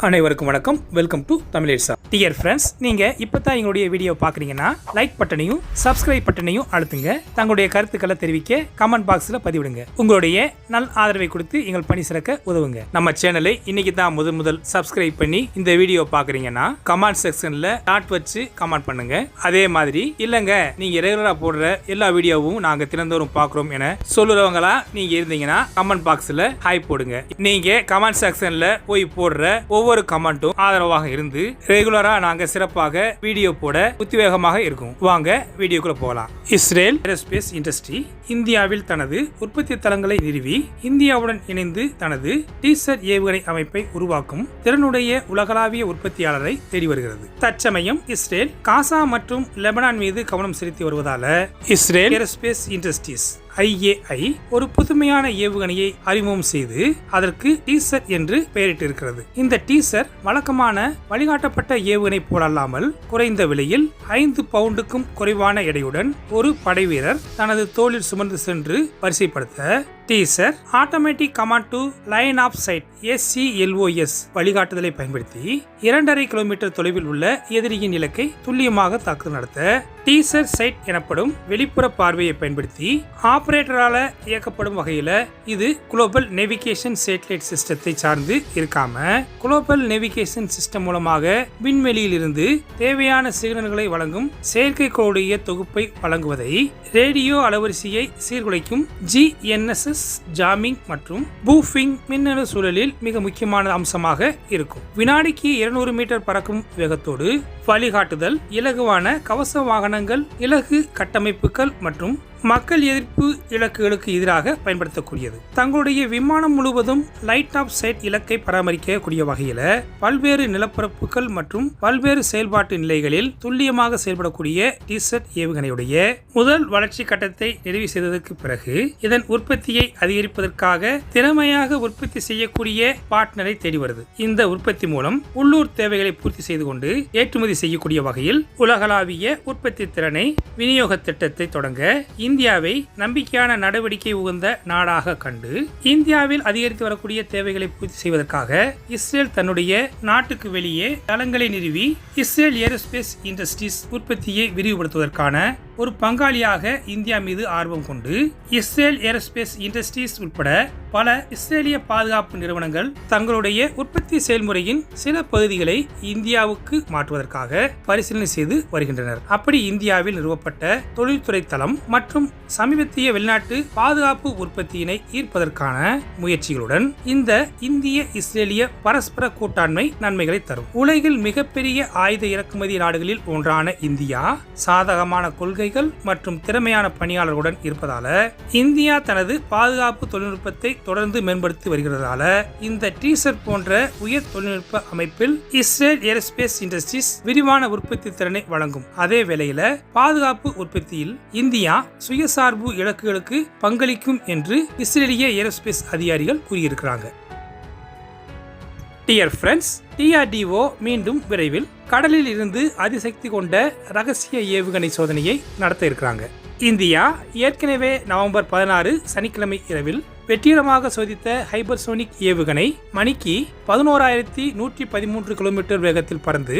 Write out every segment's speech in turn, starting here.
அனைவருக்கும் வணக்கம். Welcome to Tamilesa. Dear friends, நீங்க இப்பதான் எங்களுடைய வீடியோ பாக்குறீங்கன்னா லைக் பட்டனையும் சப்ஸ்கிரைப் பட்டனையும் அழுத்துங்க. தங்களுடைய கருத்துக்களை தெரிவிக்க கமெண்ட் பாக்ஸ்ல பதிவிடுங்க. உங்களுடைய நல் ஆதரவை கொடுத்து எங்கள் பணி சிறக்க உதவுங்க. நம்ம சேனலை இன்னைக்கு தான் முதல் சப்ஸ்கிரைப் பண்ணி இந்த வீடியோ பாக்குறீங்கன்னா கமெண்ட் செக்ஷன்ல டாட் வச்சு கமெண்ட் பண்ணுங்க. அதே மாதிரி இல்லங்க நீங்க ரெகுலரா போடுற எல்லா வீடியோவும் நாங்க தினந்தோறும் பாக்குறோம் என சொல்லுறவங்களா நீங்க இருந்தீங்கன்னா கமெண்ட் பாக்ஸ்ல ஹாய் போடுங்க. நீங்க கமெண்ட் செக்ஷன்ல போய் போடுற ஒவ்வொரு கமெண்ட்டும் ஆதரவாக இருந்து ரெகுலரா நாங்க சிறப்பாக வீடியோ போட உத்வேகமாக இருக்கும். வாங்க வீடியோக்குள்ள போகலாம். இஸ்ரேல் ஏரோஸ்பேஸ் இண்டஸ்ட்ரி இந்தியாவில் தனது உற்பத்தி தளங்களை நிறுவி இந்தியாவுடன் இணைந்து தனது டீசர் ஏவுகணை அமைப்பை உருவாக்கும் திறனுடைய உலகளாவிய உற்பத்தியாளரை தேடி வருகிறது. தற்சமயம் இஸ்ரேல் காசா மற்றும் லெபனான் மீது கவனம் செலுத்தி வருவதால இஸ்ரேல் ஏரோஸ்பேஸ் இண்டஸ்ட்ரீஸ் IAI ஒரு புதுமையான ஏவுகணையை அறிமுகம் செய்து அதற்கு டீசர் என்று பெயரிட்டிருக்கிறது. இந்த டீசர் வழக்கமான வழிகாட்டப்பட்ட ஏவுகணை போலல்லாமல் குறைந்த விலையில் 5 பவுண்டுக்கும் குறைவான எடையுடன் ஒரு படை வீரர் தனது தோளில் சுமந்து சென்று வரிசைப்படுத்த டீசர் automatic command to line of sight ACLOS வழிகாட்டுதலை பயன்படுத்தி 2.5 கிலோமீட்டர் தொலைவில் உள்ள எதிரியின் இலக்கை துல்லியமாக தாக்குதல் நடத்த டீசர் சைட் எனப்படும் வெளிப்புற பார்வையை பயன்படுத்தி ஆபரேட்டரால இயக்கப்படும் வகையில இது குளோபல் நேவிகேஷன் சேட்டலைட் சிஸ்டத்தை சார்ந்து இருக்காம குளோபல் நேவிகேஷன் சிஸ்டம் மூலமாக விண்வெளியில் இருந்து தேவையான சிக்னல்களை வழங்கும் செயற்கைக்கோளுடைய தொகுப்பை வழங்குவதை ரேடியோ அலைவரிசையை சீர்குலைக்கும் GNSS ஜாமிங் மற்றும் பூஃபிங் மின்னணு சூழலில் மிக முக்கியமான அம்சமாக இருக்கும். வினாடிக்கு 200 மீட்டர் பறக்கும் வேகத்தோடு வழிகாட்டுதல், இலகுவான கவச வாகனங்கள், இலகு கட்டமைப்புகள் மற்றும் மக்கள் எதிர்ப்பு இலக்குகளுக்கு எதிராக பயன்படுத்தக்கூடியது. தங்களுடைய விமானம் முழுவதும் லைட் ஆஃப் சைட் இலக்கை பராமரிக்கக்கூடிய வகையில பல்வேறு நிலப்பரப்புகள் மற்றும் பல்வேறு செயல்பாட்டு நிலைகளில் துல்லியமாக செயல்படக்கூடிய டீசர் ஏவுகணையுடைய முதல் வளர்ச்சி கட்டத்தை நிறைவு செய்ததற்கு பிறகு இதன் உற்பத்தியை அதிகரிப்பதற்காக திறமையாக உற்பத்தி செய்யக்கூடிய பார்ட்னரை தேடி வருது. இந்த உற்பத்தி மூலம் உள்ளூர் தேவைகளை பூர்த்தி செய்து கொண்டு ஏற்றுமதி செய்யக்கூடிய வகையில் உலகளாவிய உற்பத்தி திறனை விநியோக திட்டத்தை தொடங்க இந்தியாவை நம்பிக்கையான நடவடிக்கை உகந்த நாடாக கண்டு இந்தியாவில் அதிகரித்து வரக்கூடிய தேவைகளை பூர்த்தி செய்வதற்காக இஸ்ரேல் தன்னுடைய நாட்டுக்கு வெளியே தளங்களை நிறுவி இஸ்ரேல் ஏரோஸ்பேஸ் இண்டஸ்ட்ரீஸ் உற்பத்தியை விரிவுபடுத்துவதற்கான ஒரு பங்காளியாக இந்தியா மீது ஆர்வம் கொண்டு இஸ்ரேல் ஏரோஸ்பேஸ் இண்டஸ்ட்ரீஸ் உட்பட பல இஸ்ரேலிய பாதுகாப்பு நிறுவனங்கள் தங்களுடைய உற்பத்தி செயல்முறையின் சில பகுதிகளை இந்தியாவுக்கு மாற்றுவதற்காக பரிசீலனை செய்து வருகின்றனர். அப்படி இந்தியாவில் நிறுவப்பட்ட தொழில்துறை தளம் மற்றும் சமீபத்திய வெளிநாட்டு பாதுகாப்பு உற்பத்தியினை ஈர்ப்பதற்கான முயற்சிகளுடன் இந்த இந்திய இஸ்ரேலிய பரஸ்பர கூட்டாண்மை நன்மைகளை தரும். உலகில் மிகப்பெரிய ஆயுத இறக்குமதி நாடுகளில் ஒன்றான இந்தியா சாதகமான கொள்கைகள் மற்றும் திறமையான பணியாளர்களுடன் இருப்பதால இந்தியா தனது பாதுகாப்பு தொழில்நுட்பத்தை தொடர்ந்து மேம்படுத்தி வருகிறதால இந்த டீசர் போன்ற உயர் தொழில்நுட்ப அமைப்பில் இஸ்ரேல் ஏரோஸ்பேஸ் இண்டஸ்ட்ரீஸ் விரிவான உற்பத்தி திறனை வழங்கும். அதே வேளையில பாதுகாப்பு உற்பத்தியில் இந்தியா சுயசார்பு இலக்குகளுக்கு பங்களிக்கும் என்று இஸ்ரேலிய ஏரோஸ்பேஸ் அதிகாரிகள் கூறியிருக்கிறாங்க. டியர் ஃப்ரெண்ட்ஸ், DRDO மீண்டும் விரைவில் கடலில் இருந்து அதிசக்தி கொண்ட ரகசிய ஏவுகணை சோதனையை நடத்த இருக்கிறாங்க. இந்தியா ஏற்கனவே நவம்பர் 16 சனிக்கிழமை இரவில் வெற்றிகரமாக சோதித்த ஹைபர்சோனிக் ஏவுகணை மணிக்கு 11,113 கிலோமீட்டர் வேகத்தில் பறந்து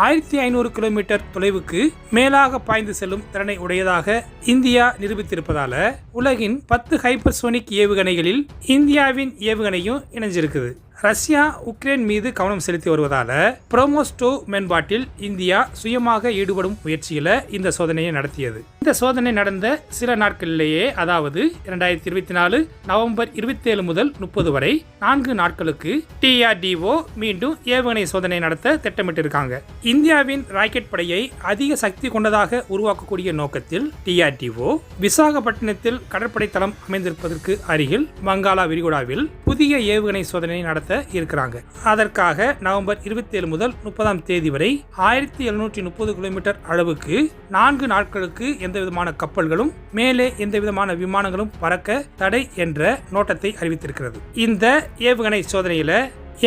1,500 கிலோமீட்டர் தொலைவுக்கு மேலாக பாய்ந்து செல்லும் திறனை உடையதாக இந்தியா நிரூபித்திருப்பதால உலகின் 10 ஹைபர்சோனிக் ஏவுகணைகளில் இந்தியாவின் ஏவுகணையும் இணைஞ்சிருக்குது. ரஷ்யா உக்ரைன் மீது கவனம் செலுத்தி வருவதால புரோமோஸ்டோ மேம்பாட்டில் இந்தியா சுயமாக ஈடுபடும் முயற்சியில இந்த சோதனையை நடத்தியது. இந்த சோதனை நடந்த சில நாட்களிலேயே, அதாவது 2024 நவம்பர் 27 முதல் 30 வரை 4 நாட்களுக்கு DRDO மீண்டும் ஏவுகணை சோதனை நடத்த திட்டமிட்டிருக்காங்க. இந்தியாவின் ராக்கெட் படையை அதிக சக்தி கொண்டதாக உருவாக்கக்கூடிய நோக்கத்தில் DRDO விசாகப்பட்டினத்தில் கடற்படை தளம் அமைந்திருப்பதற்கு அருகில் வங்காள விரிகுடாவில் புதிய ஏவுகணை சோதனை நடத்த இருக்கிறாங்க. அதற்காக நவம்பர் 27 முதல் 30 தேதி வரை 1,730 கிலோமீட்டர் அளவுக்கு 4 நாட்களுக்கு எந்த விதமான கப்பல்களும் மேலே எந்த விதமான விமானங்களும் பறக்க தடை என்ற நோட்டத்தை அறிவித்திருக்கிறது. இந்த ஏவுகணை சோதனையில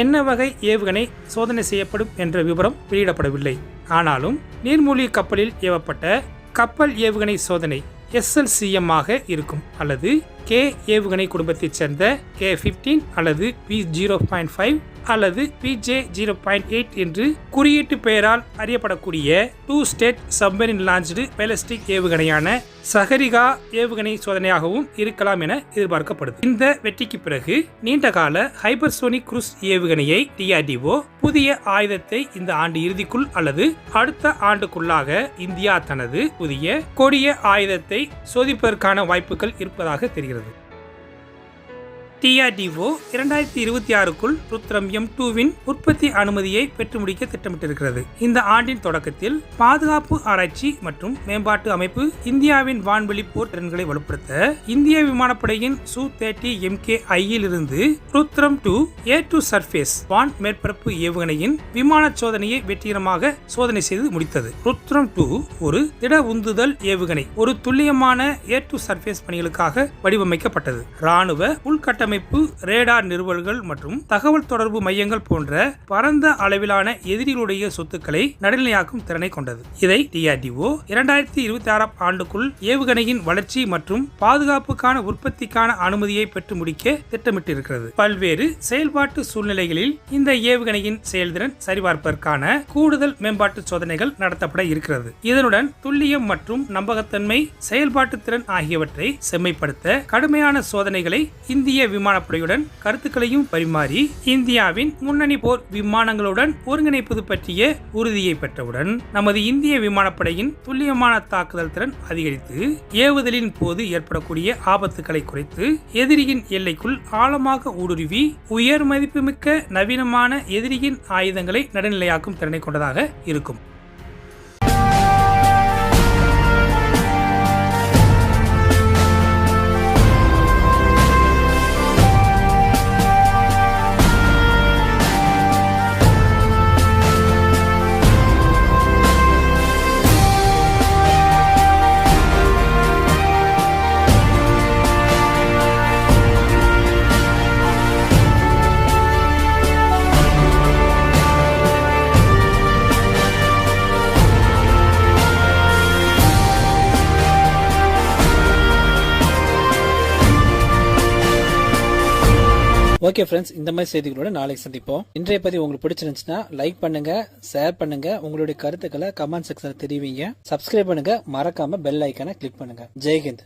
என்ன வகை ஏவுகணை சோதனை செய்யப்படும் என்ற விவரம் வெளியிடப்படவில்லை. ஆனாலும் நீர்மூழ்கி கப்பலில் ஏவப்பட்ட கப்பல் ஏவுகணை சோதனை SLCM ஆக இருக்கும் அல்லது K ஏவுகணை குடும்பத்தைச் சேர்ந்த K-15 அல்லது P-0.5 அல்லது PJ-0.8 என்று குறியீட்டு பெயரால் அறியப்படக்கூடிய 2 ஸ்டேட் சப்மரீன் லான்ச்டு பேலிஸ்டிக் ஏவுகணையான சஹரிகா ஏவுகணை சோதனையாகவும் இருக்கலாம் என எதிர்பார்க்கப்படுது. இந்த வெற்றிக்கு பிறகு நீண்டகால ஹைபர்சோனிக் குரூஸ் ஏவுகணையை DRDO புதிய ஆயுதத்தை இந்த ஆண்டு இறுதிக்குள் அல்லது அடுத்த ஆண்டுக்குள்ளாக இந்தியா தனது புதிய கொடிய ஆயுதத்தை சோதிப்பதற்கான வாய்ப்புகள் இருப்பதாக தெரிகிறது. DRDO 2026க்குள் ருத்ரம் M2வின் உற்பத்தி அனுமதியை பெற்று முடிக்க திட்டமிட்டிருக்கிறது. இந்த ஆண்டின் தொடக்கத்தில் பாதுகாப்பு ஆராய்ச்சி மற்றும் மேம்பாட்டு அமைப்பு இந்தியாவின் வான்வெளி போர் திறன்களை வலுப்படுத்த இந்திய விமானப்படையின் Su-30 MKI-யில் இருந்து ருத்ரம் 2 A2 சர்ஃபேஸ் வான் மேற்பரப்பு ஏவுகணையின் விமான சோதனையை வெற்றிகரமாக சோதனை செய்து முடித்தது. ருத்ரம் 2 ஒரு திட உந்துதல் ஏவுகணை ஒரு துல்லியமான A2 சர்ஃபேஸ் பணிகளுக்காக வடிவமைக்கப்பட்டது. ராணுவ உள்கட்டமைப்பு ரேடார் நிறுவல்கள் மற்றும் தகவல் தொடர்பு மையங்கள் போன்ற பரந்த அளவிலான எதிரிகளுடைய சொத்துக்களை நடுநிலையாக்கும் திறனை கொண்டது. இதை DRDO 2026 ஆண்டுக்குள் ஏவுகணையின் வளர்ச்சி மற்றும் பாதுகாப்புக்கான உற்பத்திக்கான அனுமதியை பெற்று முடிக்க திட்டமிட்டிருக்கிறது. பல்வேறு செயல்பாட்டு சூழ்நிலைகளில் இந்த ஏவுகணையின் செயல்திறன் சரிபார்ப்பதற்கான கூடுதல் மேம்பாட்டு சோதனைகள் நடத்தப்பட இருக்கிறது. இதனுடன் துல்லியம் மற்றும் நம்பகத்தன்மை, செயல்பாட்டு திறன் ஆகியவற்றை செம்மைப்படுத்த கடுமையான சோதனைகளை இந்திய விமானப்படையுடன் கருத்துக்களையும் பரிமாறி இந்தியாவின் முன்னணி போர் விமானங்களுடன் ஒருங்கிணைப்பது பற்றிய உறுதியை பெற்றவுடன் நமது இந்திய விமானப்படையின் துல்லியமான தாக்குதல் திறன் அதிகரித்து ஏவுதலின் போது ஏற்படக்கூடிய ஆபத்துக்களை குறைத்து எதிரியின் எல்லைக்குள் ஆழமாக ஊடுருவி உயர் மதிப்புமிக்க நவீனமான எதிரியின் ஆயுதங்களை நடுநிலையாக்கும் திறனை கொண்டதாக இருக்கும். ஓகே ஃப்ரெண்ட்ஸ், இந்த மாதிரி செய்திகளோட நாளைக்கு சந்திப்போம். இன்றைய பதிவு உங்களுக்கு பிடிச்சிருந்துச்சுன்னா லைக் பண்ணுங்க, ஷேர் பண்ணுங்க, உங்களுடைய கருத்துக்களை கமெண்ட் செக்ஷன்ல தெரிவிங்க. சப்ஸ்கிரைப் பண்ணுங்க, மறக்காம பெல் ஐக்கானை கிளிக் பண்ணுங்க. ஜெய்ஹிந்த்.